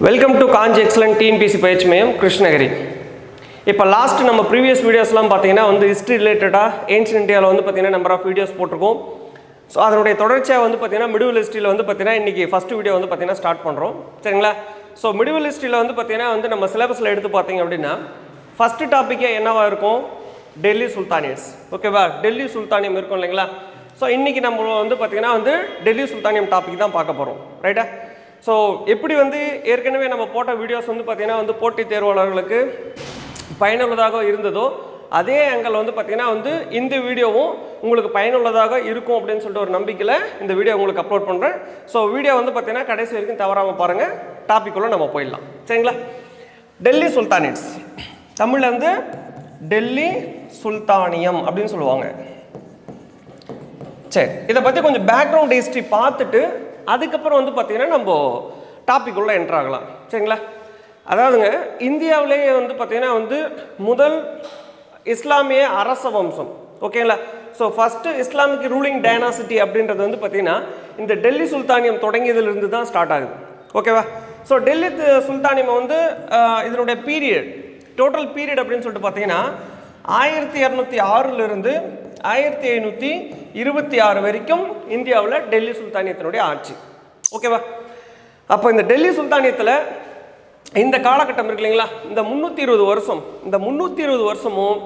Welcome to Kanchi excellent TNPSC பயிற்சி மையம் கிருஷ்ணகிரி. இப்போ லாஸ்ட் நம்ம ப்ரீவியஸ் வீடியோஸ்லாம் பார்த்தீங்கன்னா ஹிஸ்ட்ரி ரிலேட்டடாக ஏன்ஷியன்ட் இந்தியாவில் பார்த்தீங்கன்னா நம்பர் ஆஃப் வீடியோஸ் போட்டிருக்கோம். ஸோ அதனுடைய தொடர்ச்சியாக பார்த்தீங்கன்னா மிடிவல் ஹிஸ்ட்ரியில் பார்த்தீங்கன்னா இன்றைக்கி ஃபஸ்ட்டு வீடியோ பார்த்தீங்கன்னா ஸ்டார்ட் பண்ணுறோம், சரிங்களா? ஸோ மிடிவல் ஹிஸ்ட்ரியில் பார்த்தீங்கன்னா நம்ம சிலபஸில் எடுத்து பார்த்தீங்க அப்படின்னா ஃபஸ்ட்டு டாப்பிக்கே என்னவாக இருக்கும்? டெல்லி சுல்தானியஸ். ஓகேவா? டெல்லி சுல்தானியம் இருக்கும் இல்லைங்களா? ஸோ இன்றைக்கி நம்ம பார்த்தீங்கன்னா டெல்லி சுல்தானியம் டாபிக் தான் பார்க்க போகிறோம், ரைட்டா? ஸோ எப்படி ஏற்கனவே நம்ம போட்ட வீடியோஸ் பார்த்தீங்கன்னா போட்டித் தேர்வாளர்களுக்கு பயனுள்ளதாக இருந்ததோ அதே ஆங்கிள் பார்த்தீங்கன்னா இந்த வீடியோவும் உங்களுக்கு பயனுள்ளதாக இருக்கும் அப்படின்னு சொல்லிட்டு ஒரு நம்பிக்கையில் இந்த வீடியோ உங்களுக்கு அப்லோட் பண்ணுறேன். ஸோ வீடியோ பார்த்தீங்கன்னா கடைசி வரைக்கும் தவறாமல் பாருங்கள். டாபிக்குள்ளே நம்ம போயிடலாம், சரிங்களா? டெல்லி சுல்தானேட்ஸ், தமிழில் டெல்லி சுல்தானியம் அப்படின்னு சொல்லுவாங்க. சரி, இதை பற்றி கொஞ்சம் பேக்ரவுண்ட் ஹிஸ்ட்ரி பார்த்துட்டு அதுக்கப்புறம் பார்த்தீங்கன்னா நம்ம டாபிக் உள்ள என்ட்ரு ஆகலாம், சரிங்களா? அதாவதுங்க, இந்தியாவிலேயே பார்த்தீங்கன்னா முதல் இஸ்லாமிய அரச வம்சம், ஓகேங்களா? So first Islamic ruling dynasty அப்படின்றது பார்த்தீங்கன்னா இந்த டெல்லி சுல்தானியம் தொடங்கியதிலிருந்து தான் ஸ்டார்ட் ஆகுது, ஓகேவா? ஸோ டெல்லி சுல்தானியம் இதனுடைய பீரியட், டோட்டல் பீரியட் அப்படின்னு சொல்லிட்டு பார்த்தீங்கன்னா 1206 1526 வரைக்கும் இந்தியாவில் டெல்லி சுல்தானியத்தினுடைய ஆட்சி, ஓகேவா? அப்போ இந்த டெல்லி சுல்தானியத்தில் இந்த காலகட்டம் இருக்கு இல்லைங்களா, இந்த 320 வருஷமும்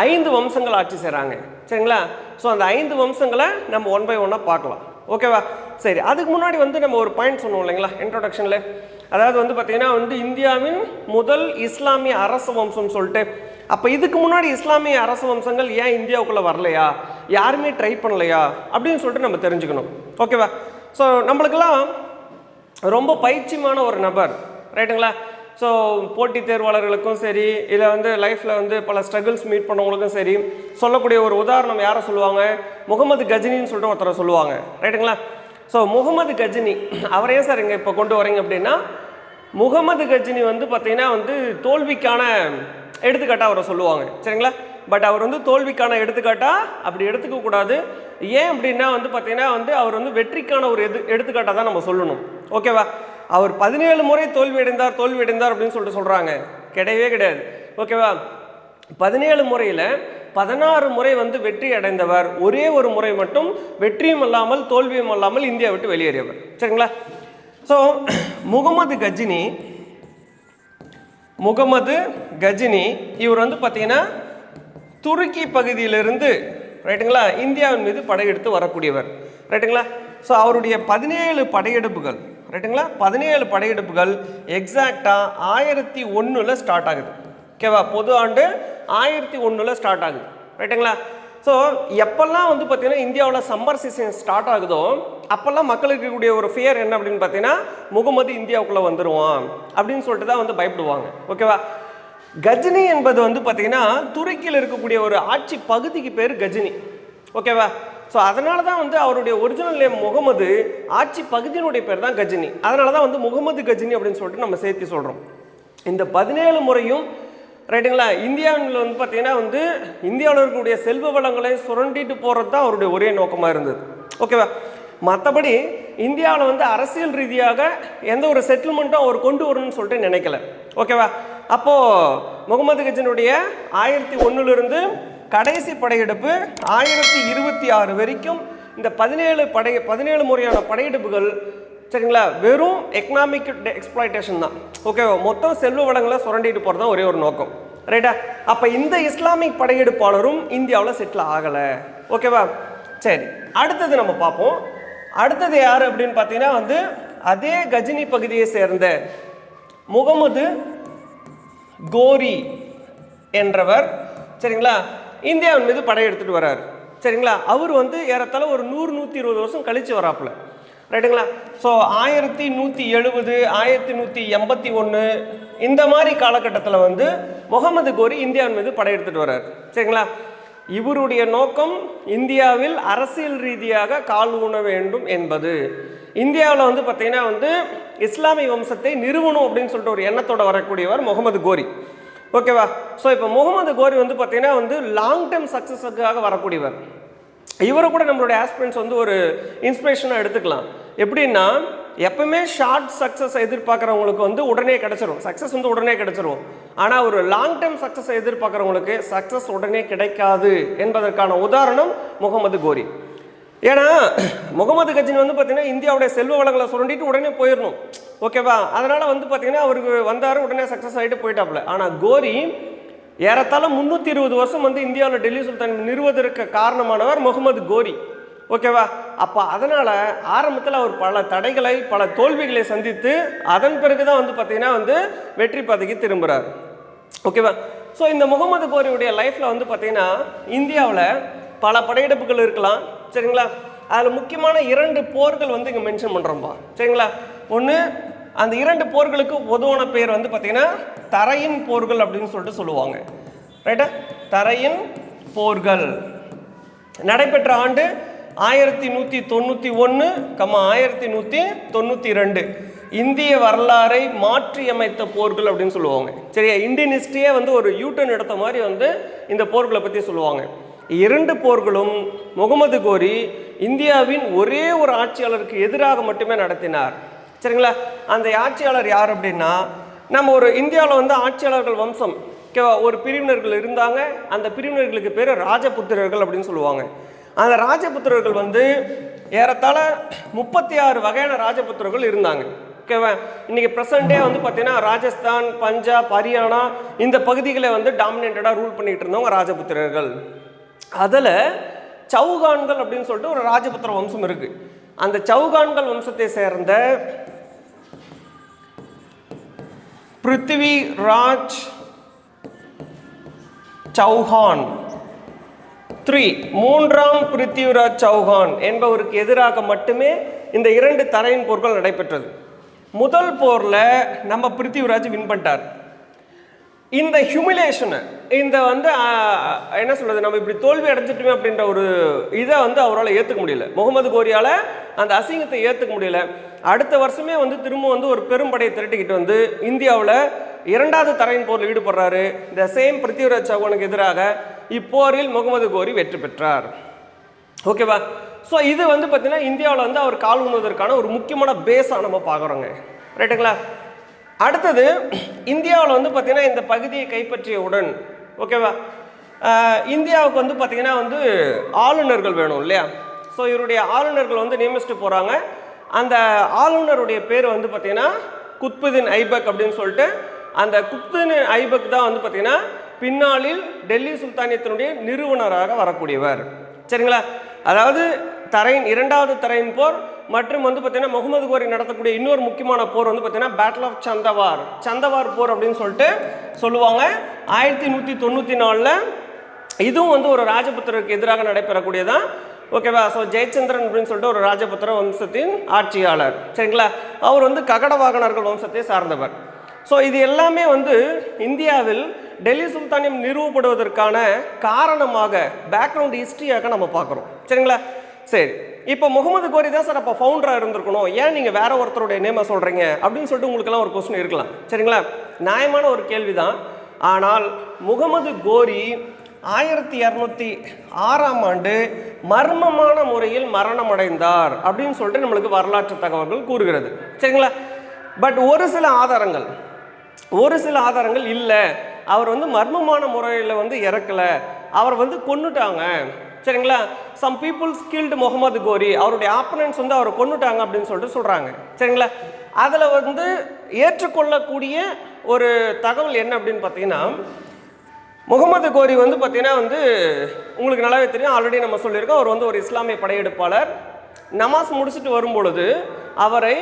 5 வம்சங்கள் ஆட்சி செய்கிறாங்க, சரிங்களா? ஸோ அந்த 5 வம்சங்களை நம்ம ஒன் பை ஒன்னாக பார்க்கலாம், ஓகேவா? சரி, அதுக்கு முன்னாடி நம்ம ஒரு பாயிண்ட் சொன்னோம் இல்லைங்களா இன்ட்ரோடக்ஷனில். அதாவது பார்த்தீங்கன்னா இந்தியாவின் முதல் இஸ்லாமிய அரச வம்சம் சொல்லிட்டு. அப்போ இதுக்கு முன்னாடி இஸ்லாமிய அரச வம்சங்கள் ஏன் இந்தியாவுக்குள்ளே வரலையா, யாருமே ட்ரை பண்ணலையா அப்படின்னு சொல்லிட்டு நம்ம தெரிஞ்சுக்கணும், ஓகேவா? ஸோ நம்மளுக்கெல்லாம் ரொம்ப பயிற்சியமான ஒரு நபர், ரைட்டுங்களா? ஸோ போட்டித் தேர்வாளர்களுக்கும் சரி, இல்லை லைஃப்பில் பல ஸ்ட்ரகிள்ஸ் மீட் பண்ணவங்களுக்கும் சரி சொல்லக்கூடிய ஒரு உதாரணம் யாரை சொல்லுவாங்க? முகமது கஜினின்னு சொல்லிட்டு ஒருத்தரை சொல்லுவாங்க, ரைட்டுங்களா? ஸோ முகமது கஜினி அவரே சார் இங்கே இப்போ கொண்டு வரீங்க அப்படின்னா, முகமது கஜினி பார்த்தீங்கன்னா தோல்விக்கான எடுத்துக்காட்டாக அவரை சொல்லுவாங்க, சரிங்களா? பட் அவர் தோல்விக்கான எடுத்துக்காட்டாக அப்படி எடுத்துக்க கூடாது. ஏன் அப்படின்னா பார்த்தீங்கன்னா அவர் வெற்றிக்கான ஒரு எடுத்துக்காட்டாக தான் நம்ம சொல்லணும், ஓகேவா? அவர் 17 முறை தோல்வி அடைந்தார் அப்படின்னு சொல்லிட்டு சொல்கிறாங்க, கிடையவே கிடையாது, ஓகேவா? 17 முறையில் 16 முறை வெற்றி அடைந்தவர், ஒரே ஒரு முறை மட்டும் வெற்றியும் இல்லாமல் தோல்வியும் இல்லாமல் இந்தியா விட்டு வெளியேறியவர், சரிங்களா? ஸோ முகமது கஜினி இவர் பார்த்தீங்கன்னா துருக்கி பகுதியிலிருந்து, ரைட்டுங்களா, இந்தியாவின் மீது படையெடுத்து வரக்கூடியவர், ரைட்டுங்களா? ஸோ அவருடைய 17 படையெடுப்புகள், ரைட்டுங்களா, 17 படையெடுப்புகள் எக்ஸாக்டாக 1001 ஸ்டார்ட் ஆகுது, ஓகேவா? பொது ஆண்டு 1001 ஸ்டார்ட் ஆகுது, ரைட்டுங்களா? ஸோ எப்பெல்லாம் பார்த்தீங்கன்னா இந்தியாவில் சம்மர் சீசன் ஸ்டார்ட் ஆகுதோ அப்போல்லாம் மக்களுக்கு இருக்கக்கூடிய ஒரு ஃபியர் என்ன அப்படின்னு பார்த்தீங்கன்னா, முகமது இந்தியாவுக்குள்ளே வந்துடுவான் அப்படின்னு சொல்லிட்டு தான் பயப்படுவாங்க, ஓகேவா? கஜினி என்பது பார்த்தீங்கன்னா துருக்கியில் இருக்கக்கூடிய ஒரு ஆட்சி பகுதிக்கு பேர் கஜினி, ஓகேவா? ஸோ அதனால தான் அவருடைய ஒரிஜினல் நேம் முகமது, ஆட்சி பகுதியினுடைய பேர் தான் கஜினி. அதனால தான் முகமது கஜினி அப்படின்னு சொல்லிட்டு நம்ம சேர்த்து சொல்கிறோம். இந்த 17 முறையும், ரைட்டுங்களா, இந்தியாவில் பார்த்தீங்கன்னா இந்தியாவில் இருக்கக்கூடிய செல்வ வளங்களை சுரண்டிட்டு போகிறது தான் அவருடைய ஒரே நோக்கமாக இருந்தது, ஓகேவா? மற்றபடி இந்தியாவில் அரசியல் ரீதியாக எந்த ஒரு செட்டில்மெண்ட்டும் அவர் கொண்டு வரணும்னு சொல்லிட்டு நினைக்கல, ஓகேவா? அப்போது முகமது கஜினுடைய 1001 கடைசி படையெடுப்பு 1026 வரைக்கும் இந்த 17 முறையான படையெடுப்புகள், சரிங்களா, வெறும் எக்கனாமிக் எக்ஸ்ப்ளாய்டேஷன் தான், ஓகேவா? மொத்தம் செல்வ வளங்களை சுரண்டிட்டு போகிறது தான் ஒரே ஒரு நோக்கம், ரைட்டா? அப்போ இந்த இஸ்லாமிக் படையெடுப்பாளரும் இந்தியாவில் செட்டில் ஆகலை, ஓகேவா? சரி, அடுத்தது நம்ம பார்ப்போம். அடுத்தது யார் அப்படின்னு பார்த்தீங்கன்னா அதே கஜினி பகுதியை சேர்ந்த முகமது கோரி என்றவர், சரிங்களா, இந்தியாவின் மீது படையெடுத்துட்டு வர்றார், சரிங்களா? அவர் ஏறத்தாழ ஒரு 100-120 வருஷம் கழித்து வராப்புல, ரைட்டுங்களா? ஸோ 1170 1181 இந்த மாதிரி காலகட்டத்தில் முகமது கோரி இந்தியாவின் மீது படையெடுத்துட்டு வர்றார், சரிங்களா? இவருடைய நோக்கம் இந்தியாவில் அரசியல் ரீதியாக கால் ஊன வேண்டும் என்பது. இந்தியாவில் பார்த்தீங்கன்னா இஸ்லாமிய வம்சத்தை நிறுவனம் அப்படின்னு சொல்லிட்டு ஒரு எண்ணத்தோடு வரக்கூடியவர் முகமது கோரி, ஓகேவா? ஸோ இப்போ முகமது கோரி பார்த்தீங்கன்னா லாங் டேர்ம் சக்ஸஸுக்காக வரக்கூடியவர். இவரை கூட நம்மளுடைய ஆஸ்பிரண்ட்ஸ் ஒரு இன்ஸ்பிரேஷனாக எடுத்துக்கலாம். எப்படின்னா எப்பவுமே ஷார்ட் சக்ஸஸ் எதிர்பார்க்குறவங்களுக்கு வந்து உடனே கிடச்சிரும், சக்ஸஸ் வந்து உடனே கிடச்சிரும். ஆனால் ஒரு லாங் டேர்ம் சக்ஸஸ் எதிர்பார்க்குறவங்களுக்கு சக்ஸஸ் உடனே கிடைக்காது என்பதற்கான உதாரணம் முகமது கோரி. ஏன்னா முகமது கஜினி வந்து பார்த்தீங்கன்னா இந்தியாவுடைய செல்வ வளங்களை சுரண்டிட்டு உடனே போயிடணும், ஓகேவா? அதனால் வந்து பார்த்தீங்கன்னா அவருக்கு வந்தார், உடனே சக்ஸஸ் ஆகிட்டு போயிட்டாப்புல. ஆனால் கோரி ஏறத்தாழ 320 வருஷம் வந்து இந்தியாவில் டெல்லி சுல்தான் நிறுவதற்கு காரணமானவர் முகமது கோரி, ஓகேவா? அப்போ அதனால் ஆரம்பத்தில் அவர் பல தடைகளை பல தோல்விகளை சந்தித்து அதன் பிறகு தான் வந்து பார்த்தீங்கன்னா வந்து வெற்றி பாதைக்கு திரும்புகிறார், ஓகேவா? ஸோ இந்த முகமது கோரியுடைய லைஃப்பில் வந்து பார்த்தீங்கன்னா இந்தியாவில் பல படையெடுப்புகள் இருக்கலாம், சரிங்களா? அதில் முக்கியமான 2 போர்கள் வந்து இங்கே மென்ஷன் பண்ணுறோம்பா, சரிங்களா? ஒன்று, அந்த 2 போர்களுக்கு பொதுவான பேர் வந்து பார்த்தீங்கன்னா தரையின் போர்கள் அப்படின்னு சொல்லிட்டு சொல்லுவாங்க, ரைட்டா? தரையின் போர்கள் நடைபெற்ற ஆண்டு 1191, 1192. இந்திய வரலாறை மாற்றி அமைத்த போர்கள் அப்படின்னு சொல்லுவாங்க, சரியா? இந்தியன் ஹிஸ்டரியே வந்து ஒரு யூட்டர்ன் எடுத்த மாதிரி வந்து இந்த போர்களை பற்றி சொல்லுவாங்க. 2 போர்களும் முகமது கோரி இந்தியாவின் ஒரே ஒரு ஆட்சியாளருக்கு எதிராக மட்டுமே நடத்தினார், சரிங்களா? அந்த ஆட்சியாளர் யார் அப்படின்னா, நம்ம ஒரு இந்தியாவில் வந்து ஆட்சியாளர்கள் வம்சம், ஓகேவா, ஒரு பிரிவினர்கள் இருந்தாங்க. அந்த பிரிவினர்களுக்கு பேர் ராஜபுத்திரர்கள் அப்படின்னு சொல்லுவாங்க. அந்த ராஜபுத்திரர்கள் வந்து ஏறத்தாழ 36 வகையான ராஜபுத்திரர்கள் இருந்தாங்க, ஓகேவா? இன்னைக்கு ப்ரெசண்டே வந்து பார்த்தீங்கன்னா ராஜஸ்தான், பஞ்சாப், ஹரியானா இந்த பகுதிகளை வந்து டாமினேட்டடாக ரூல் பண்ணிட்டு இருந்தவங்க ராஜபுத்திரர்கள். அதில் சௌகான்கள் அப்படின்னு சொல்லிட்டு ஒரு ராஜபுத்திர வம்சம் இருக்கு. அந்த சௌகான்கள் வம்சத்தை சேர்ந்த பிருத்திவிராஜ் சௌஹான் 3, 3ஆம் பிருத்திவிராஜ் சௌஹான் என்பவருக்கு எதிராக மட்டுமே இந்த 2 தரையின் போர்கள் நடைபெற்றது. முதல் போரில் நம்ம பிருத்திவிராஜ் வின் பண்ணிட்டார். இந்த ஹியூமிலேஷனை, இந்த வந்து என்ன சொல்கிறது, நம்ம இப்படி தோல்வி அடைஞ்சிட்டுமே அப்படின்ற ஒரு இதை வந்து அவரால் ஏற்றுக்க முடியல, முகமது கோரியால் அந்த அசிங்கத்தை ஏற்றுக்க முடியல. அடுத்த வருஷமே வந்து திரும்ப வந்து ஒரு பெரும்படையை திரட்டிக்கிட்டு வந்து இந்தியாவில் 2வது தரையின் போரில் ஈடுபடுறாரு. இந்த சேம் பிருத்திவிராஜ் சௌஹானுக்கு எதிராக இப்போரில் முகமது கோரி வெற்றி பெற்றார், ஓகேவா? ஸோ இது வந்து பார்த்தீங்கன்னா இந்தியாவில் வந்து அவர் கால் ஊனுவதற்கான ஒரு முக்கியமான பேஸாக நம்ம பார்க்குறோங்க, ரைட்டுங்களா? அடுத்தது இந்தியாவில் வந்து பார்த்தீங்கன்னா இந்த பகுதியை கைப்பற்றியவுடன், ஓகேவா, இந்தியாவுக்கு வந்து பார்த்தீங்கன்னா வந்து ஆளுநர்கள் வேணும் இல்லையா? ஸோ இவருடைய ஆளுநர்கள் வந்து நியமிச்சுட்டு போகிறாங்க. அந்த ஆளுநருடைய பேர் வந்து பார்த்தீங்கன்னா குத்புதீன் ஐபக் அப்படின்னு சொல்லிட்டு, அந்த குத்புதீன் ஐபக் தான் வந்து பார்த்தீங்கன்னா பின்னாளில் டெல்லி சுல்தானியத்தினுடைய நிறுவனராக வரக்கூடியவர், சரிங்களா? அதாவது 2வது தரையின் போர் மற்றும் வந்து பார்த்தீங்கன்னா முகமது கோரி நடத்தக்கூடிய இன்னொரு முக்கியமான போர் வந்து பார்த்தீங்கன்னா பேட்டில் ஆஃப் சந்தவார் போர் அப்படின்னு சொல்லிட்டு சொல்லுவாங்க. 1194 இதுவும் வந்து ஒரு ராஜபுத்திரருக்கு எதிராக நடைபெறக்கூடியதான், ஓகேவா? ஸோ ஜெயச்சந்திரன் அப்படின்னு சொல்லிட்டு ஒரு ராஜபுத்திர வம்சத்தின் ஆட்சியாளர், சரிங்களா? அவர் வந்து ககடவாகனர்கள் வம்சத்தை சார்ந்தவர். ஸோ இது எல்லாமே வந்து இந்தியாவில் டெல்லி சுல்தானியம் நிறுவப்படுவதற்கான காரணமாக பேக்ரவுண்ட் ஹிஸ்ட்ரியாக நம்ம பார்க்குறோம், சரிங்களா? சரி, இப்போ முகமது கோரி தான் சார் அப்போ ஃபவுண்டராக இருந்திருக்கணும், ஏன் நீங்கள் வேற ஒருத்தருடைய நேமை சொல்கிறீங்க அப்படின்னு சொல்லிட்டு உங்களுக்கெல்லாம் ஒரு கொஸ்டின் இருக்கலாம், சரிங்களா? நியாயமான ஒரு கேள்வி தான். ஆனால் முகமது கோரி 1206ஆம் ஆண்டு மர்மமான முறையில் மரணம் அடைந்தார் அப்படின்னு சொல்லிட்டு நம்மளுக்கு வரலாற்று தகவல்கள் கூறுகிறது, சரிங்களா? பட் ஒரு சில ஆதாரங்கள் இல்லை, அவர் வந்து மர்மமான முறையில் வந்து இறக்கலை, அவர் வந்து கொன்னுட்டாங்க, சரிங்களா? சம் பீப்புள்ஸ் கில்டு முகமது கோரி, அவருடைய ஆப்பனன்ட்ஸ் வந்து அவரை கொன்னுட்டாங்க அப்படின்னு சொல்லிட்டு சொல்கிறாங்க, சரிங்களா? அதில் வந்து ஏற்றுக்கொள்ளக்கூடிய ஒரு தகவல் என்ன அப்படின்னு பார்த்தீங்கன்னா, முகமது கோரி வந்து பார்த்தீங்கன்னா வந்து உங்களுக்கு நல்லாவே தெரியும், ஆல்ரெடி நம்ம சொல்லியிருக்கோம், அவர் வந்து ஒரு இஸ்லாமிய படையெடுப்பாளர். நமாஸ் முடிச்சுட்டு வரும்பொழுது அவரை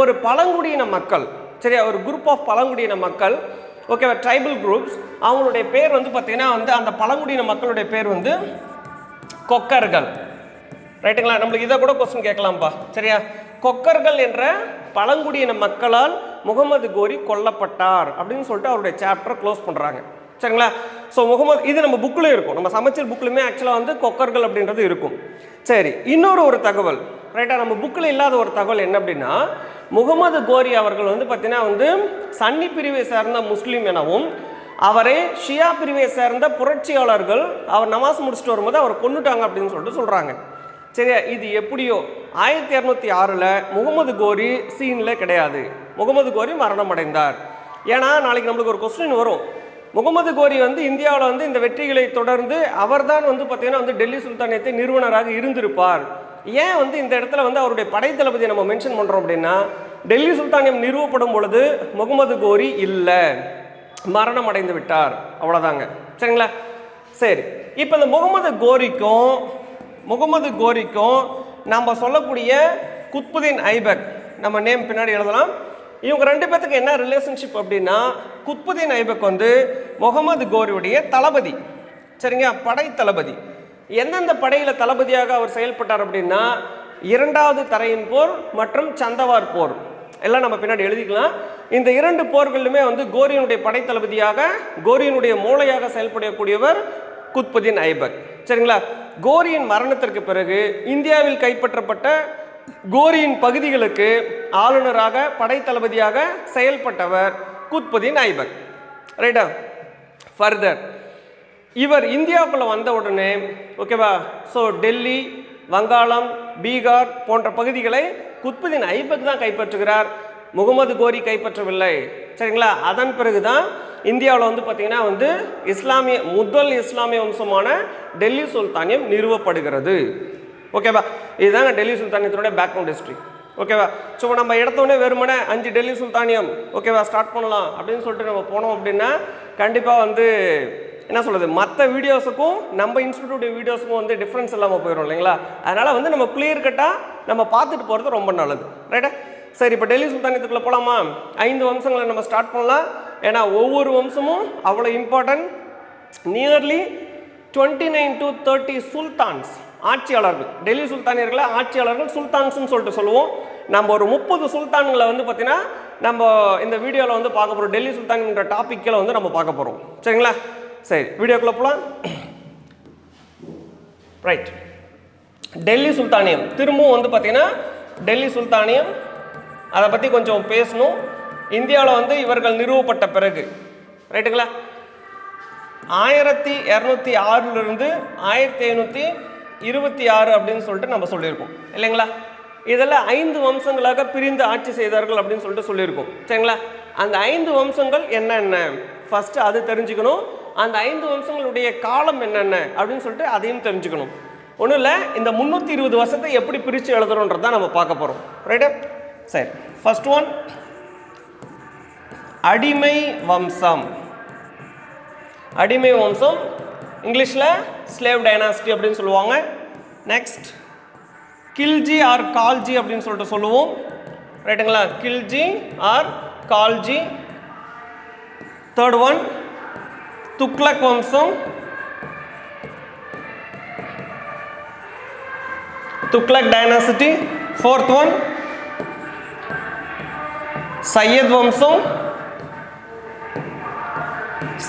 ஒரு பழங்குடியின மக்கள், சரியா, ஒரு குரூப் ஆஃப் பழங்குடியின மக்கள், ஓகேவா, ட்ரைபல் குரூப்ஸ், அவங்களுடைய பேர் வந்து பார்த்தீங்கன்னா வந்து அந்த பழங்குடியின மக்களுடைய பேர் வந்து கொக்கர்கள், ரைட்டுங்களா? நம்மளுக்கு இதை கூட கொஸ்டின் கேட்கலாம்ப்பா, சரியா? கொக்கர்கள் என்ற பழங்குடியின மக்களால் முகமது கோரி கொல்லப்பட்டார் அப்படின்னு சொல்லிட்டு அவருடைய சாப்டர் க்ளோஸ் பண்ணுறாங்க, சரிங்களா? ஸோ முகமது, இது நம்ம புக்கில் இருக்கும், நம்ம சமச்சீர் புக்கிலுமே ஆக்சுவலாக வந்து கொக்கர்கள் அப்படின்றது இருக்கும். சரி, இன்னொரு தகவல், ரைட்டா, நம்ம புக்கில் இல்லாத ஒரு தகவல் என்ன அப்படின்னா, முகமது கோரி அவர்கள் வந்து பார்த்தீங்கன்னா வந்து சன்னி பிரிவை சேர்ந்த முஸ்லீம் எனவும், அவரை ஷியா பிரிவை சேர்ந்த புரட்சியாளர்கள் அவர் நமாஸ் முடிச்சுட்டு வரும்போது அவர் கொன்னுட்டாங்க அப்படின்னு சொல்லிட்டு சொல்கிறாங்க, சரியா? இது எப்படியோ 1206 முகமது கோரி சீனில் கிடையாது. முகமது கோரி மரணம் அடைந்தார். ஏன்னா நாளைக்கு நம்மளுக்கு ஒரு கொஸ்டின் வரும், முகமது கோரி வந்து இந்தியாவில் வந்து இந்த வெற்றிகளை தொடர்ந்து அவர்தான் வந்து பார்த்தீங்கன்னா வந்து டெல்லி சுல்தானியத்தை நிறுவனராக இருந்திருப்பார். ஏன் வந்து இந்த இடத்துல வந்து அவருடைய படைத்தளபதியை நம்ம மென்ஷன் பண்ணுறோம் அப்படின்னா, டெல்லி சுல்தானியம் நிறுவப்படும் பொழுது முகமது கோரி இல்லை, மரணம் அடைந்து விட்டார், அவ்வளோதாங்க. சரிங்களா? சரி, இப்போ இந்த முகமது கோரிக்கும் நம்ம சொல்லக்கூடிய குத்புதீன் ஐபக், நம்ம நேம் பின்னாடி எழுதலாம், இவங்க ரெண்டு பேர்த்துக்கு என்ன ரிலேஷன்ஷிப் அப்படின்னா, குத்புதீன் ஐபக் வந்து முகமது கோரியுடைய தளபதி. சரிங்க, படை தளபதி. எந்தெந்த படையில் தளபதியாக அவர் செயல்பட்டார் அப்படின்னா, 2வது தரையின் போர் மற்றும் சந்தவார் போர் எல்லாம் நம்ம பின்னாடி எழுதிக்கலாம். இந்த 2 போர்களுமே வந்து கோரியினுடைய படை தளபதியாக, கோரியினுடைய மூளையாக செயல்படக்கூடியவர் குத்புதீன் ஐபக். சரிங்களா? கோரியின் மரணத்திற்கு பிறகு இந்தியாவில் கைப்பற்றப்பட்ட கோரியின் பகுதிகளுக்கு ஆளுநராக, படை தளபதியாக செயல்பட்டவர் குத்புதீன் ஐபக். ரைட்டா? ஃபர்தர் இவர் இந்தியாவுக்குள்ள வந்த உடனே, ஓகேவா, ஸோ டெல்லி, வங்காளம், பீகார் போன்ற பகுதிகளை குத்புதீன் ஐபக் தான் கைப்பற்றுகிறார், முகமது கோரி கைப்பற்றவில்லை. சரிங்களா? அதன் பிறகுதான் இந்தியாவில் வந்து பார்த்தீங்கன்னா வந்து முதல் இஸ்லாமிய வம்சமான டெல்லி சுல்தானியம் நிறுவப்படுகிறது. ஓகேவா? இதுதாங்க டெல்லி சுல்தானியத்தினுடைய பேக்ரவுண்ட் ஹிஸ்ட்ரி. ஓகேவா? ஸோ நம்ம எடுத்தோடனே வெறுமனே 5 டெல்லி சுல்தானியம், ஓகேவா, ஸ்டார்ட் பண்ணலாம் அப்படின்னு சொல்லிட்டு நம்ம போனோம் அப்படின்னா கண்டிப்பாக வந்து என்ன சொல்கிறது, மற்ற வீடியோஸுக்கும் நம்ம இன்ஸ்டிடியூட் வீடியோஸுக்கும் வந்து டிஃப்ரென்ஸ் இல்லாமல் போயிடும் இல்லைங்களா? அதனால் வந்து நம்ம கிளியர் கட்டாக நம்ம பார்த்துட்டு போகிறது ரொம்ப நல்லது. ரைட்டா? சரி, இப்போ டெல்லி சுல்தானியத்துக்குள்ளே போகலாமா? 5 வம்சங்களை நம்ம ஸ்டார்ட் பண்ணலாம். ஏன்னா ஒவ்வொரு வம்சமும் அவ்வளோ இம்பார்ட்டன்ட். நியர்லி 29 to 30 சுல்தான்ஸ், ஆட்சியாளர்கள், டெல்லி சுல்தானியர்களை ஆட்சியாளர்கள் சுல்தான்ஸ்ன்னு சொல்லிட்டு சொல்லுவோம். நம்ம ஒரு 30 சுல்தான்களை வந்து பார்த்தீங்கன்னா நம்ம இந்த வீடியோவில் வந்து பார்க்க போகிறோம். டெல்லி சுல்தான்கிற டாப்பிக்கில் வந்து நம்ம பார்க்க போகிறோம். சரிங்களா? சரி, வீடியோக்குள்ளே போகலாம். ரைட், டெல்லி சுல்தானியம் திரும்பவும் வந்து பார்த்தீங்கன்னா டெல்லி சுல்தானியம் அதை பற்றி கொஞ்சம் பேசணும். இந்தியாவில் வந்து இவர்கள் நிறுவப்பட்ட பிறகு, ரைட்டுங்களா, 1206 1526 அப்படின்னு சொல்லிட்டு நம்ம சொல்லியிருக்கோம் இல்லைங்களா? இதெல்லாம் 5 வம்சங்களாக பிரிந்து ஆட்சி செய்தார்கள் அப்படின்னு சொல்லிட்டு சொல்லியிருக்கோம். சரிங்களா? அந்த 5 வம்சங்கள் என்னென்ன ஃபர்ஸ்ட் அது தெரிஞ்சுக்கணும். அந்த 5 வம்சங்களுடைய காலம் என்னென்ன அப்படின்னு சொல்லிட்டு அதையும் தெரிஞ்சுக்கணும். ஒன்றும் இல்லை, இந்த 320 வருஷத்தை எப்படி பிரித்து எழுதுறோன்றதான் நம்ம பார்க்க போகிறோம். ரைட்டா? சரி, ஃபர்ஸ்ட் ஒன் அடிமை வம்சம். அடிமை வம்சம் இங்கிலீஷில் ஸ்லேவ் டைனாஸ்டி அப்படின்னு சொல்லுவாங்க. நெக்ஸ்ட் கில்ஜி ஆர் கால்ஜி அப்படின்னு சொல்லிட்டு சொல்லுவோம். ரைட்டுங்களா? Khilji or Khalji. Third one Tughlaq வம்சம். Tughlaq dynasty. Fourth one Sayyid வம்சம்,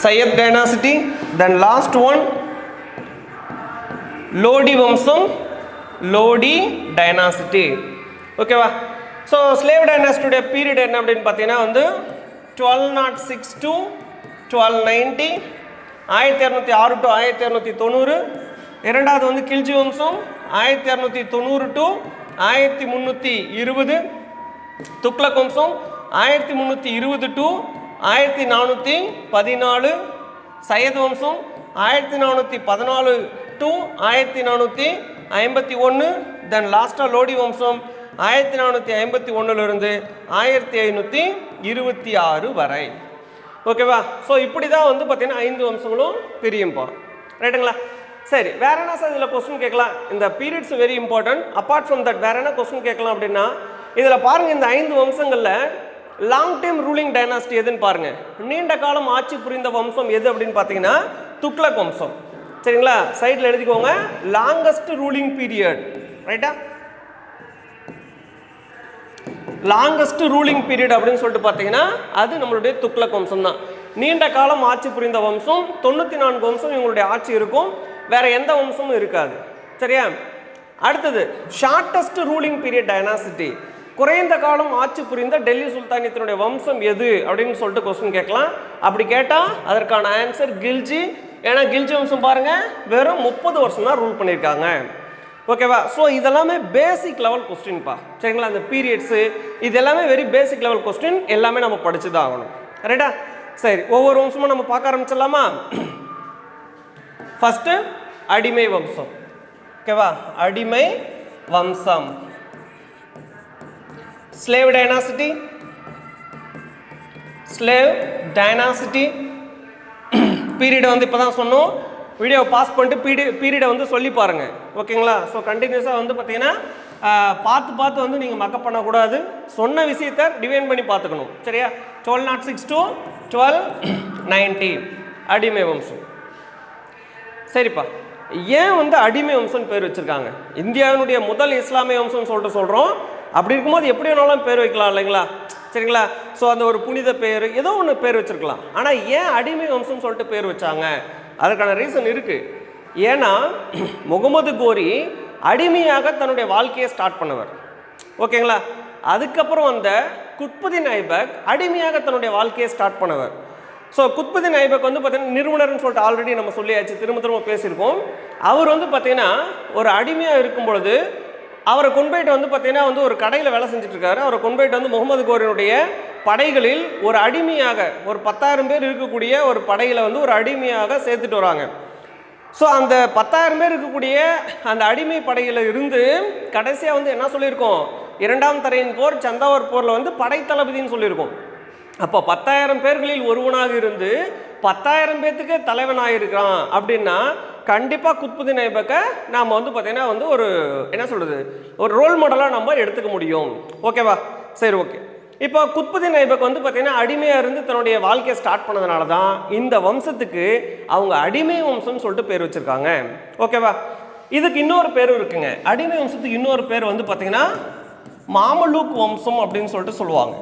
Sayyid dynasty. Then last one Lodi வம்சம், லோடி டைனாசிட்டி. ஓகேவா? ஸோ ஸ்லேவ் டைனாசிட்டியுடைய பீரியட் என்ன அப்படின்னு பார்த்தீங்கன்னா வந்து 1206 to 1290, 1206 to 1290. இரண்டாவது வந்து கில்ஜி வம்சம் 1290 to 1320. துக்ளக் வம்சம் 1320 to 1414. சையத் வம்சம் 1414 to 1451. தென் லாஸ்ட்டாக லோடி வம்சம் 1451 1526 வரை. ஓகேவா? ஸோ இப்படி தான் வந்து பார்த்தீங்கன்னா 5 வம்சங்களும் பிரியும்பா. ரைட்டுங்களா? சரி, வேற என்ன சார் இதில் கொஸ்டின் கேட்கலாம்? இந்த periods very important. Apart from that வேற என்ன கொஸ்டின் கேட்கலாம் அப்படின்னா, இதில் பாருங்கள், இந்த 5 வம்சங்களில் லாங் டைம் ரூலிங் டைனாஸ்டி எதுன்னு பாருங்கள். நீண்ட காலம் ஆட்சி புரிந்த வம்சம் எது அப்படின்னு பார்த்தீங்கன்னா துக்ளக் வம்சம். சரிங்களா? சைடில் எழுதிக்கோங்க, லாங்கஸ்ட் ரூலிங் பீரியட். ரைட்டா? லாங்கஸ்ட் ரூலிங் பீரியட் அப்படின்னு சொல்லிட்டு பார்த்தீங்கன்னா அது நம்மளுடைய துக்ளக் வம்சம் தான். நீண்ட காலம் ஆட்சி புரிந்த வம்சம். 94 வம்சம் இவங்களுடைய ஆட்சி இருக்கும், வேற எந்த வம்சமும் இருக்காது. சரியா? அடுத்தது ஷார்டஸ்ட் ரூலிங் பீரியட் டைனாசிட்டி. குறைந்த காலம் ஆட்சி புரிந்த டெல்லி சுல்தானியத்தினுடைய வம்சம் எது அப்படின்னு சொல்லிட்டு கொஸ்டின் கேட்கலாம். அப்படி கேட்டால் அதற்கான ஆன்சர் கில்ஜி. ஏன்னா கில்ஜி வம்சம் பாருங்க வெறும் 30 வருஷம் தான் ரூல் பண்ணியிருக்காங்க. ஓகேவா? ஸோ இதெல்லாமே பேசிக் லெவல் கொஸ்டின்ப்பா, சரிங்களா? அந்த பீரியட்ஸு இது எல்லாமே வெரி பேசிக் லெவல் கொஸ்டின், எல்லாமே நம்ம படிச்சு தான் ஆகணும். ரைட்டா? சரி, ஒவ்வொரு வம்சமும் நம்ம பார்க்க ஆரம்பிச்சிடலாமா? ஃபர்ஸ்ட் அடிமை வம்சம். ஓகேவா? அடிமை வம்சம். Slave dynasty. ஸ்லேவ் டைனாசிட்டி பீரியடை வந்து இப்போ தான் சொன்னோம். வீடியோ பாஸ் பண்ணிட்டு பீரியடை வந்து சொல்லி பாருங்கள். ஓகேங்களா? ஸோ கண்டினியூஸாக வந்து பார்த்தீங்கன்னா பார்த்து வந்து நீங்கள் மக்கப் பண்ணக்கூடாது. சொன்ன விஷயத்தை டிவைன் பண்ணி பார்த்துக்கணும். சரியா? 1206 to 1290 அடிமை வம்சம். சரிப்பா, ஏன் வந்து அடிமை வம்சம்னு பேர் வச்சுருக்காங்க? இந்தியாவினுடைய முதல் இஸ்லாமிய வம்சம்னு சொல்லிட்டு சொல்கிறோம். அப்படி இருக்கும்போது எப்படி வேணாலும் பேர் வைக்கலாம் இல்லைங்களா? சரிங்களா? ஸோ அந்த ஒரு புனித பேர் ஏதோ ஒன்று பேர் வச்சுருக்கலாம். ஆனால் ஏன் அடிமை வம்சம்னு சொல்லிட்டு பேர் வச்சாங்க? அதுக்கான ரீசன் இருக்குது. ஏன்னா முகமது கோரி அடிமையாக தன்னுடைய வாழ்க்கையை ஸ்டார்ட் பண்ணவர். ஓகேங்களா? அதுக்கப்புறம் வந்த குத்புதீன் ஐபக் அடிமையாக தன்னுடைய வாழ்க்கையை ஸ்டார்ட் பண்ணவர். ஸோ குத்புதீன் ஐபக் வந்து பார்த்தீங்கன்னா நிறுவனர்னு சொல்லிட்டு ஆல்ரெடி நம்ம சொல்லியாச்சு, திரும்ப பேசியிருக்கோம். அவர் வந்து பார்த்தீங்கன்னா ஒரு அடிமையாக இருக்கும் பொழுது அவரை கொண்டு போயிட்டு வந்து பார்த்தீங்கன்னா வந்து ஒரு கடையில் வேலை செஞ்சுட்டு இருக்காரு. அவரை கொண்டு போயிட்டு வந்து முகமது கோரினுடைய படைகளில் ஒரு அடிமையாக, ஒரு 10,000 பேர் இருக்கக்கூடிய ஒரு படையில் வந்து ஒரு அடிமையாக சேர்த்துட்டு வராங்க. ஸோ அந்த 10,000 பேர் இருக்கக்கூடிய அந்த அடிமை படையில் இருந்து கடைசியாக வந்து என்ன சொல்லியிருக்கோம்? 2ஆம் தரையின் போர், சந்தாவர் போரில் வந்து படைத்தளபதினு சொல்லியிருக்கோம். அப்போ 10,000 பேர்களில் ஒருவனாக இருந்து 10,000 பேர்த்துக்கு தலைவனாக இருக்கிறான் அப்படின்னா கண்டிப்பாக குத்புதீன் ஐபக்கை நாம் வந்து பார்த்தீங்கன்னா வந்து ஒரு என்ன சொல்கிறது, ஒரு ரோல் மாடலாக நம்ம எடுத்துக்க முடியும். ஓகேவா? சரி, ஓகே. இப்போ குத்புதீன் ஐபக் வந்து பார்த்தீங்கன்னா அடிமையாக இருந்து தன்னுடைய வாழ்க்கையை ஸ்டார்ட் பண்ணதுனால தான் இந்த வம்சத்துக்கு அவங்க அடிமை வம்சம்னு சொல்லிட்டு பேர் வச்சுருக்காங்க. ஓகேவா? இதுக்கு இன்னொரு பேரும் இருக்குங்க. அடிமை வம்சத்துக்கு இன்னொரு பேர் வந்து பார்த்தீங்கன்னா மாமலூக் வம்சம் அப்படின்னு சொல்லிட்டு சொல்லுவாங்க.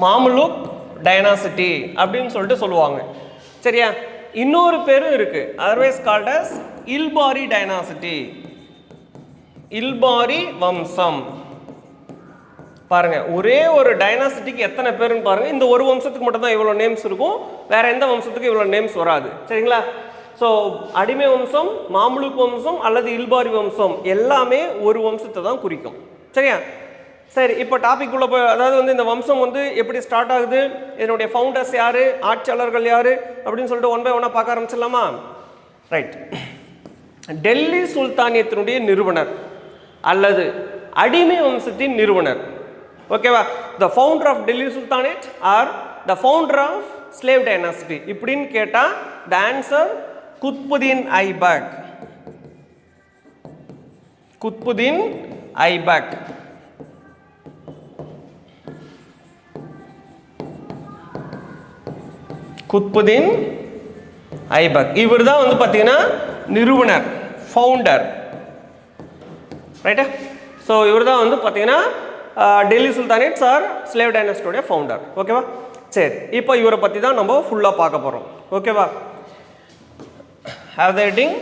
மாமலூக் டைனாசிட்டி அப்படின்னு சொல்லிட்டு சொல்லுவாங்க. சரியா? இன்னொரு பேரும் இருக்கு, otherwise called as Ilbari dynasty. Ilbari வம்சம். பாருங்க, ஒரே ஒரு டைனாசிட்டிக்கு எத்தனை பேருன்னு பாருங்க. இந்த ஒரு வம்சத்துக்கு மட்டும் தான் இவ்வளோ நேம்ஸ் இருக்கும், வேற எந்த வம்சத்துக்கு இவ்வளோ நேம்ஸ் வராது. சரிங்களா? ஸோ அடிமை வம்சம், மாமலூக் வம்சம் அல்லது இல்பாரி வம்சம் எல்லாமே ஒரு வம்சத்தை தான் குறிக்கும். சரியா? சரி, இப்போ டாபிக் உள்ள போய், அதாவது வந்து இந்த வம்சம் வந்து எப்படி ஸ்டார்ட் ஆகுது, இதனுடைய ஃபவுண்டர்ஸ் யார், ஆட்சியாளர்கள் யார் அப்படின்னு சொல்லிட்டு ஒன் பை ஒன்னாக பார்க்க ஆரம்பிச்சிடலாமா? ரைட். டெல்லி சுல்தானியத்தினுடைய நிறுவனர் அல்லது அடிமை வம்சத்தின் நிறுவனர். ஓகேவா? The founder of Delhi sultanate or the founder of slave dynasty இப்படின்னு கேட்டால் த ஆன்சர் குத்புதீன் ஐபக். குத்புதீன் ஐபக். குத்புதீன் ஐபக் இவர் தான் வந்து பார்த்தீங்கன்னா நிறுவனர், ஃபவுண்டர். ரைட்டா? ஸோ இவர் தான் வந்து பார்த்தீங்கன்னா Delhi sultanates R slave டைனாசிட்டியோடைய founder. ஓகேவா? சரி, இப்போ இவரை பற்றி தான் நம்ம ஃபுல்லாக பார்க்க போகிறோம். ஓகேவா? Have the heading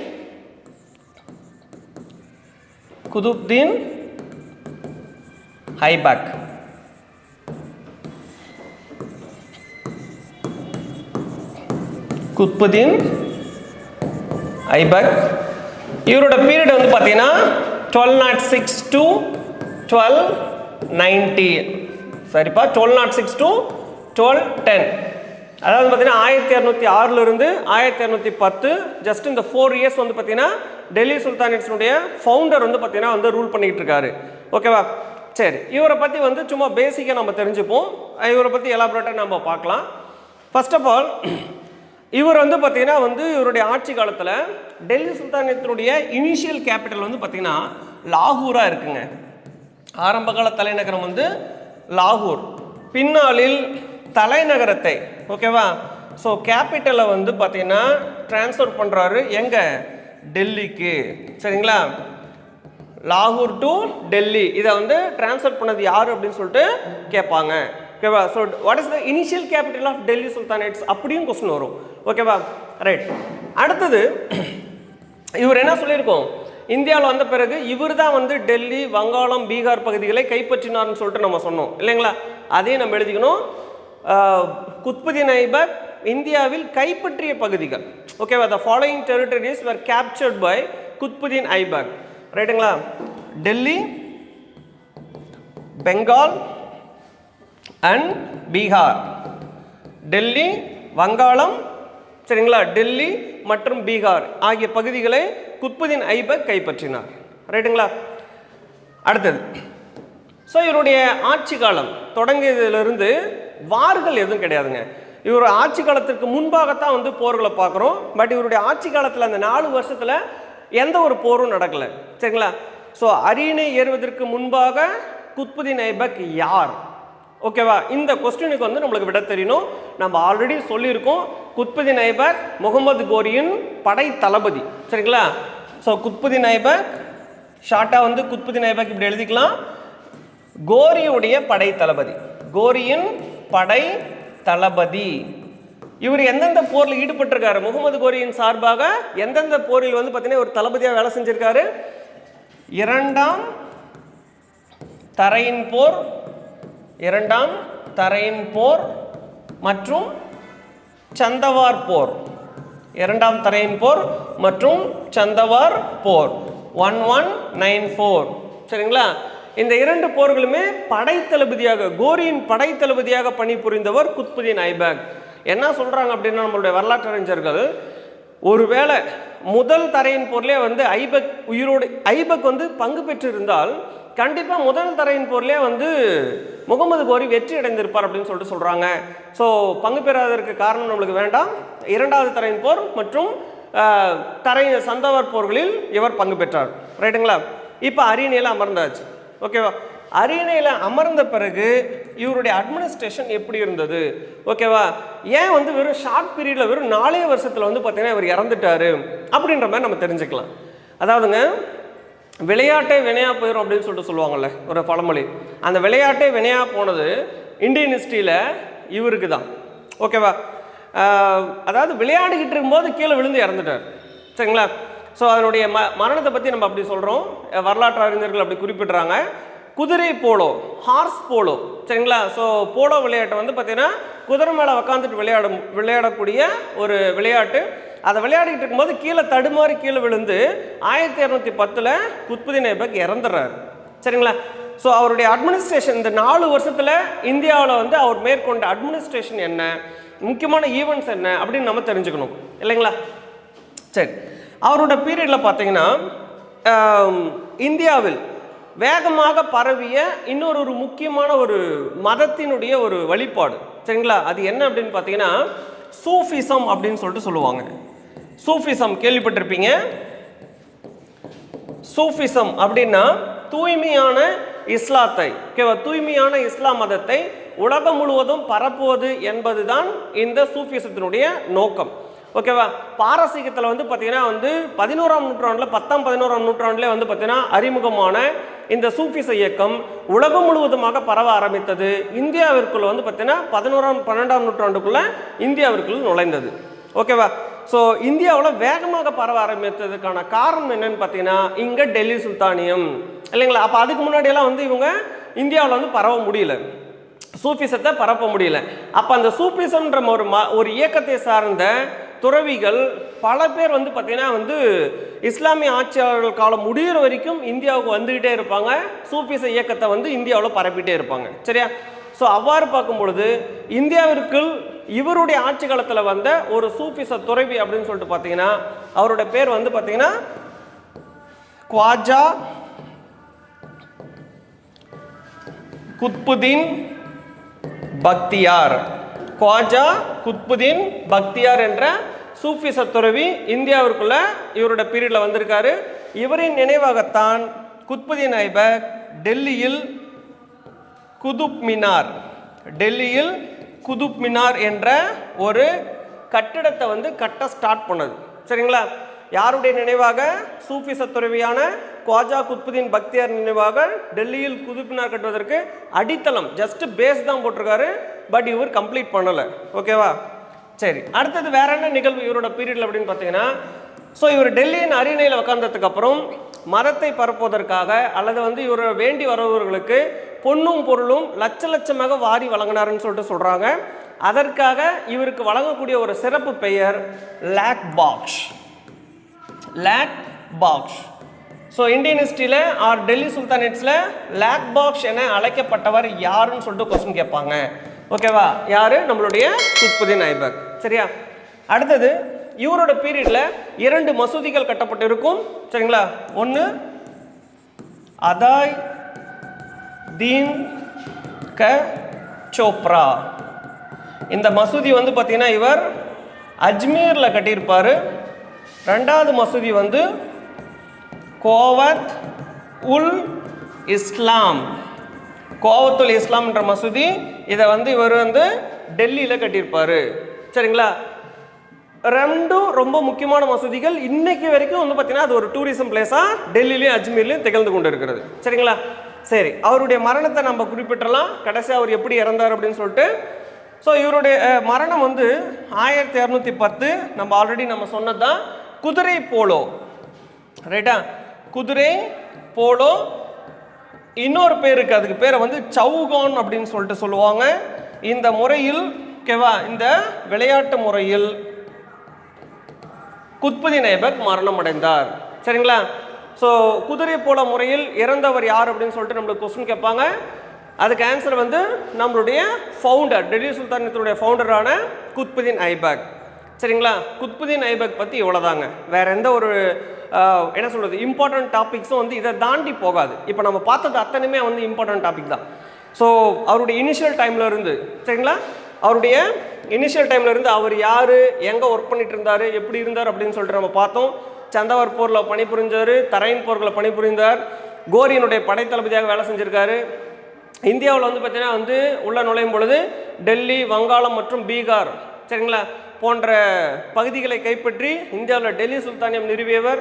Qutbuddin Aibak. Qutbuddin Aibak இவரோட பீரியட் வந்து பார்த்தீங்கன்னா 1206 to 1290. சரிப்பா, 1206 to 1210. அதாவது பார்த்தீங்கன்னா 1206 1210 ஜஸ்ட் இந்த 4 இயர்ஸ் வந்து பார்த்தீங்கன்னா டெல்லி சுல்தானேட்ஸினுடைய ஃபவுண்டர் வந்து பார்த்தீங்கன்னா வந்து ரூல் பண்ணிக்கிட்டு இருக்காரு. ஓகேவா? சரி, இவரை பற்றி வந்து சும்மா பேசிக்காக நம்ம தெரிஞ்சுப்போம். இவரை பற்றி எலாபரேட்டாக நம்ம பார்க்கலாம். ஃபர்ஸ்ட் ஆஃப் ஆல், இவர் வந்து பார்த்தீங்கன்னா வந்து இவருடைய ஆட்சி காலத்தில் டெல்லி சுல்தானேத்தினுடைய இனிஷியல் கேபிட்டல் வந்து பார்த்தீங்கன்னா லாகூராக இருக்குங்க. ஆரம்பகால தலைநகரம் வந்து லாகூர். பின்னாளில் தலைநகரத்தை, ஓகேவா, ஸோ கேபிட்டலை வந்து பார்த்தீங்கன்னா டிரான்ஸ்ஃபர் பண்ணுறாரு எங்கே? டெல்லிக்கு. சரிங்களா? லாகூர் டு டெல்லி இதை வந்து டிரான்ஸ்ஃபர் பண்ணது யார் அப்படின்னு சொல்லிட்டு கேட்பாங்க. ஓகேவா? So what is the initial capital of Delhi sultanates அப்படியும் கொஸ்டின் வரும். ஓகேவா? ரைட். அடுத்தது இவர் என்ன சொல்லியிருக்கோம்? இந்தியாவில் வந்த பிறகு இவர் தான் வந்து டெல்லி, வங்காளம், பீகார் பகுதிகளை கைப்பற்றினார்னு சொல்லிட்டு நம்ம சொன்னோம் இல்லைங்களா? அதையும் நம்ம எழுதிக்கணும். குத்புதீன் ஐபக் இந்தியாவில் கைப்பற்றிய பகுதிகள். ஓகேவா? The following territories were captured by Qutbuddin Aibak. ரைட்டுங்களா? டெல்லி, பெங்கால் அண்ட் பீகார். டெல்லி, வங்காளம், சரிங்களா, டெல்லி மற்றும் பீகார் ஆகிய பகுதிகளை குத்புதீன் ஐபக் கைப்பற்றினார். ரைட்டுங்களா? அடுத்தது, ஸோ இவருடைய ஆட்சி காலம் தொடங்கியதிலிருந்து வார்கள் எதுவும் கிடையாதுங்க. இவர் ஆட்சி காலத்திற்கு முன்பாகத்தான் வந்து போர்களை பார்க்குறோம். பட் இவருடைய ஆட்சி காலத்தில் அந்த 4 வருஷத்தில் எந்த ஒரு போரும் நடக்கலை. சரிங்களா? ஸோ அரியணை ஏறுவதற்கு முன்பாக குத்புதீன் ஐபக் யார்? ஓகேவா? இந்த கொஸ்டினுக்கு வந்து நம்மளுக்கு விட தெரியணும். நம்ம ஆல்ரெடி சொல்லியிருக்கோம், குத்புதீன் ஐபக் முகமது கோரியின் படை தளபதி. சரிங்களா? ஸோ குத்புதீன் ஐபக் ஷார்ட்டாக வந்து குத்புதீன் ஐபக் இப்படி எழுதிக்கலாம், கோரியுடைய படை தளபதி, கோரியின் படை தளபதி. இவர் எந்தெந்த போரில் ஈடுபட்டிருக்காரு? முகமது கோரியின் சார்பாக எந்தெந்த போரில் வந்து பார்த்தீங்கன்னா ஒரு தளபதியாக வேலை செஞ்சிருக்காரு? 2ஆம் தரையின் போர், 2ஆம் தரையின் போர் மற்றும் சந்தவார் போர். 2ஆம் தரையின் போர் மற்றும் சந்தவார் போர் 1194. சரிங்களா? இந்த 2 போர்களுமே படைத்தளபதியாக, கோரியின் படைத்தளபதியாக பணிபுரிந்தவர் குத்புதீன் ஐபக். என்ன சொல்றாங்க அப்படின்னா நம்மளுடைய வரலாற்று அறிஞர்கள், ஒருவேளை முதல் தரையின் போர்லேயே வந்து ஐபக் வந்து பங்கு பெற்றிருந்தால் கண்டிப்பாக முதல் தரையின் போர்லேயே வந்து முகமது கோரி வெற்றி அடைந்திருப்பார் அப்படின்னு சொல்லிட்டு சொல்கிறாங்க. ஸோ பங்கு பெறாததற்கு காரணம் நம்மளுக்கு வேண்டாம். 2வது தரையின் போர் மற்றும் சந்தவர் போர்களில் இவர் பங்கு பெற்றார். ரைட்டுங்களா? இப்போ அரியணையில் அமர்ந்தாச்சு. ஓகேவா? அரியணையில் அமர்ந்த பிறகு இவருடைய அட்மினிஸ்ட்ரேஷன் எப்படி இருந்தது? ஓகேவா? ஏன் வந்து வெறும் ஷார்ட் பீரியடில் வெறும் 4 வருஷத்தில் வந்து பார்த்தீங்கன்னா இவர் இறந்துட்டாரு அப்படின்ற மாதிரி நம்ம தெரிஞ்சுக்கலாம். அதாவதுங்க, விளையாட்டே வினையா போயிடும் அப்படின்னு சொல்லிட்டு சொல்லுவாங்கள்ல ஒரு பழமொழி. அந்த விளையாட்டே வினையா போனது இந்தியன் ஹிஸ்ட்ரியில் இவருக்கு தான். ஓகேவா? அதாவது விளையாடிக்கிட்டு இருக்கும்போது கீழே விழுந்து இறந்துட்டார். சரிங்களா? ஸோ அதனுடைய மரணத்தை பற்றி நம்ம அப்படி சொல்கிறோம், வரலாற்று அறிஞர்கள் அப்படி குறிப்பிட்றாங்க. குதிரை போலோ, ஹார்ஸ் போலோ. சரிங்களா? ஸோ போலோ விளையாட்டை வந்து பார்த்தீங்கன்னா குதிரை மேலே உக்காந்துட்டு விளையாடக்கூடிய ஒரு விளையாட்டு. அதை விளையாடிக்கிட்டு இருக்கும்போது கீழே தடுமாறி கீழே விழுந்து 1210 குத்புதீன் ஐபக் இறந்துடுறாரு. சரிங்களா? ஸோ அவருடைய அட்மினிஸ்ட்ரேஷன் இந்த 4 வருஷத்தில் இந்தியாவில் வந்து அவர் மேற்கொண்ட அட்மினிஸ்ட்ரேஷன் என்ன, முக்கியமான ஈவெண்ட்ஸ் என்ன அப்படின்னு நம்ம தெரிஞ்சுக்கணும் இல்லைங்களா? சரி, அவரோட பீரியடில் பார்த்தீங்கன்னா இந்தியாவில் வேகமாக பரவிய இன்னொரு முக்கியமான ஒரு மதத்தினுடைய ஒரு வழிபாடு. சரிங்களா? அது என்ன அப்படின்னு பார்த்தீங்கன்னா சூஃபிசம் அப்படின்னு சொல்லிட்டு சொல்லுவாங்க. சூஃபிசம் கேள்விப்பட்டிருப்பீங்க. சூஃபிசம் அப்படின்னா தூய்மையான இஸ்லாத்தை, தூய்மையான இஸ்லாம் மதத்தை உலகம் முழுவதும் பரப்புவது என்பதுதான் இந்த சூஃபிசத்தினுடைய நோக்கம். ஓகேவா? பாரசீகத்தில் வந்து பார்த்தீங்கன்னா வந்து 11ஆம் நூற்றாண்டில் 10ஆம் 11ஆம் நூற்றாண்டிலே வந்து பார்த்தீங்கன்னா அறிமுகமான இந்த சூஃபிச இயக்கம் உலகம் முழுவதுமாக பரவ ஆரம்பித்தது. இந்தியாவிற்குள்ள வந்து பார்த்தீங்கன்னா 11ஆம் 12ஆம் நூற்றாண்டுக்குள்ள இந்தியாவிற்குள் நுழைந்தது. ஓகேவா? ஸோ இந்தியாவில் வேகமாக பரவ ஆரம்பித்ததுக்கான காரணம் என்னன்னு பார்த்தீங்கன்னா இங்கே டெல்லி சுல்தானியம் இல்லைங்களா? அப்போ அதுக்கு முன்னாடியெல்லாம் வந்து இவங்க இந்தியாவில் வந்து பரவ முடியல, சூஃபிசத்தை பரப்ப முடியல. அப்போ அந்த சூஃபிசம்ன்ற ஒரு இயக்கத்தை சார்ந்த துறவிகள் பல பேர் வந்து பார்த்தீங்கன்னா வந்து இஸ்லாமிய ஆட்சியாளர்கள் காலம் முடிகிற வரைக்கும் இந்தியாவுக்கு வந்துக்கிட்டே இருப்பாங்க, சூஃபிச இயக்கத்தை வந்து இந்தியாவில் பரப்பிட்டே இருப்பாங்க. சரியா? ஸோ அவ்வாறு பார்க்கும் பொழுது இந்தியாவிற்குள் இவருடைய ஆட்சி காலத்தில் வந்த ஒரு சூஃபிச துறவி அப்படின்னு சொல்லிட்டு பார்த்தீங்கன்னா அவரோட பேர் வந்து பார்த்தீங்கன்னா ख्वाजा குத்புதீன் பக்தியார். ख्वाजा குத்புதீன் பக்தியார் என்ற சூஃபிச துறவி இந்தியாவிற்குள்ள இவரோட பீரியடில் வந்திருக்காரு. இவரின் நினைவாகத்தான் குத்புதீன் ஐபக் டெல்லியில் குதுப் மினார் என்ற ஒரு கட்டிடத்தை வந்து கட்ட ஸ்டார்ட் பண்ணது. சரிங்களா? யாருடைய நினைவாக? சூஃபிச துறவியான ख्वाजा குத்புதீன் பக்தியார் நினைவாக டெல்லியில் குதுப் மினார் கட்டுவதற்கு அடித்தளம், ஜஸ்ட் பேஸ் தான் போட்டிருக்காரு. பட் இவர் கம்ப்ளீட் பண்ணலை. ஓகேவா? சரி, அடுத்தது வேற என்ன நிகழ்வு இவரோட பீரியட்ல அப்படின்னு பார்த்தீங்கன்னா, ஸோ இவர் டெல்லியின் அரியணையில் உட்கார்ந்ததுக்கு அப்புறம் மதத்தை பரப்புவதற்காக அல்லது வந்து இவர் வேண்டி வருபவர்களுக்கு பொன்னும் பொருளும் லட்சமாக வாரி வழங்கினாருன்னு சொல்லிட்டு சொல்றாங்க. அதற்காக இவருக்கு வழங்கக்கூடிய ஒரு சிறப்பு பெயர் லாக் பாக்ஷ். ஸோ இந்தியன் ஹிஸ்ட்ரியில் ஆர் டெல்லி சுல்தானேட்ஸில் லாக் பாக்ஷ் என அழைக்கப்பட்டவர் யாருன்னு சொல்லிட்டு கொஸ்டின் கேட்பாங்க. ஓகேவா? யாரு? நம்மளுடைய குத்புதீன் ஐபக். சரியா? அடுத்தது இவரோட பீரியடில் 2 மசூதிகள் கட்டப்பட்டு இருக்கும். சரிங்களா? ஒன்று அதாய் தீன் க சோப்ரா. இந்த மசூதி வந்து பார்த்தீங்கன்னா இவர் அஜ்மீரில் கட்டியிருப்பார். 2வது மசூதி வந்து கோவத் உல் இஸ்லாம். கோவத்துல் இஸ்லாம் என்ற மசூதி, இதை வந்து இவர் வந்து டெல்லியில் கட்டியிருப்பார். சரிங்களா? 2 ரொம்ப முக்கியமான மசூதிகள். இன்னைக்கு வரைக்கும் வந்து பார்த்தீங்கன்னா அது ஒரு டூரிசம் பிளேஸாக டெல்லியிலையும் அஜ்மீர்லையும் திகழ்ந்து கொண்டு இருக்கிறது. சரிங்களா? சரி, அவருடைய மரணத்தை நம்ம குறிப்பிட்டலாம். கடைசியாக அவர் எப்படி இறந்தார் அப்படின்னு சொல்லிட்டு. ஸோ இவருடைய மரணம் வந்து 1210. நம்ம ஆல்ரெடி நம்ம சொன்னது தான். குதிரை போலோ. ரைட்டா? குதிரை போலோ. இன்னொரு பேர் இருக்கு, அதுக்கு பேரை வந்து சவுகான் அப்படின்னு சொல்லிட்டு சொல்லுவாங்க. இந்த முறையில், ஓகேவா, இந்த விளையாட்டு முறையில் குத்புதீன் ஐபக் மரணம் அடைந்தார். சரிங்களா? ஸோ குதிரை போல முறையில் இறந்தவர் யார் அப்படின்னு சொல்லிட்டு நம்மளுக்கு கொஸ்டின் கேட்பாங்க. அதுக்கு ஆன்சர் வந்து நம்மளுடைய ஃபவுண்டர், டெல்லி சுல்தானத்தினுடைய ஃபவுண்டரான குத்புதீன் ஐபக். சரிங்களா? குத்புதீன் ஐபக் பற்றி இவ்வளோதாங்க. வேற எந்த ஒரு என்ன சொல்கிறது இம்பார்ட்டன்ட் டாபிக்ஸும் வந்து இதை தாண்டி போகாது. இப்போ நம்ம பார்த்தது அத்தனையுமே வந்து இம்பார்ட்டன்ட் டாபிக் தான். ஸோ அவருடைய இனிஷியல் டைமில் இருந்து, சரிங்களா, அவருடைய இனிஷியல் டைமில் இருந்து அவர் யார், எங்கே ஒர்க் பண்ணிட்டு இருந்தார், எப்படி இருந்தார் அப்படின்னு சொல்லிட்டு நம்ம பார்த்தோம். சந்தாவர் போரில் பணிபுரிஞ்சார், தரையின் போர்களை பணிபுரிந்தார், கோரியினுடைய படைத்தளபதியாக வேலை செஞ்சுருக்காரு. இந்தியாவில் வந்து பார்த்தீங்கன்னா வந்து உள்ள நுழையும் பொழுது டெல்லி, வங்காளம் மற்றும் பீகார், சரிங்களா, போன்ற பகுதிகளை கைப்பற்றி இந்தியாவில் டெல்லி சுல்தானியம் நிறுவியவர்.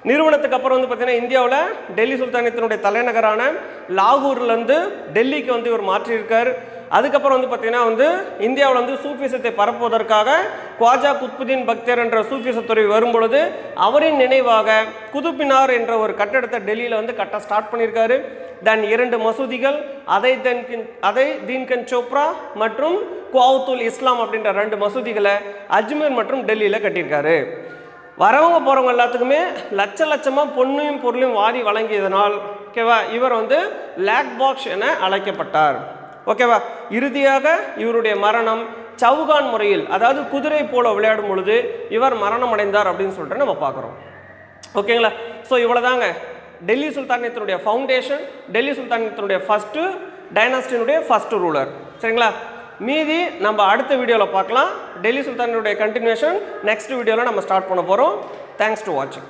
நிறுவனத்துக்கு அப்புறம் வந்து பார்த்தீங்கன்னா இந்தியாவில் டெல்லி சுல்தானியத்தினுடைய தலைநகரான லாகூர்லேருந்து டெல்லிக்கு வந்து இவர் மாற்றியிருக்கார். அதுக்கப்புறம் வந்து பார்த்தீங்கன்னா வந்து இந்தியாவில் வந்து சூஃபிசத்தை பரப்புவதற்காக குவாஜா குத்புதீன் பக்தர் என்ற சூஃபிசத்துறை வரும்பொழுது அவரின் நினைவாக குதுப்பினார் என்ற ஒரு கட்டடத்தை டெல்லியில் வந்து கட்ட ஸ்டார்ட் பண்ணியிருக்காரு. தென் 2 மசூதிகள், அதை தீன்கன் சோப்ரா மற்றும் குவாவத்துல் இஸ்லாம் அப்படின்ற 2 மசூதிகளை அஜ்மீர் மற்றும் டெல்லியில் கட்டியிருக்காரு. வரவங்க போகிறவங்க எல்லாத்துக்குமே லட்சமாக பொண்ணையும் பொருளையும் வாரி வழங்கியதனால், ஓகேவா, இவர் வந்து லாக் பாக்ஷ் என அழைக்கப்பட்டார். ஓகேவா? இறுதியாக இவருடைய மரணம் சவுகான் முறையில், அதாவது குதிரை போல விளையாடும் பொழுது இவர் மரணம் அடைந்தார் அப்படின்னு சொல்லிட்டு நம்ம பார்க்குறோம். ஓகேங்களா? ஸோ இவ்வளோதாங்க டெல்லி சுல்தானியத்தினுடைய ஃபவுண்டேஷன், டெல்லி சுல்தானியத்தினுடைய ஃபஸ்ட்டு டைனாஸ்டியினுடைய ஃபஸ்ட்டு ரூலர். சரிங்களா? மீதி நம்ம அடுத்த வீடியோவில் பார்க்கலாம். டெல்லி சுல்தானியனுடைய கண்டினியூஷன் நெக்ஸ்ட் வீடியோவில் நம்ம ஸ்டார்ட் பண்ண போகிறோம். தேங்க்ஸ் டு வாட்சிங்.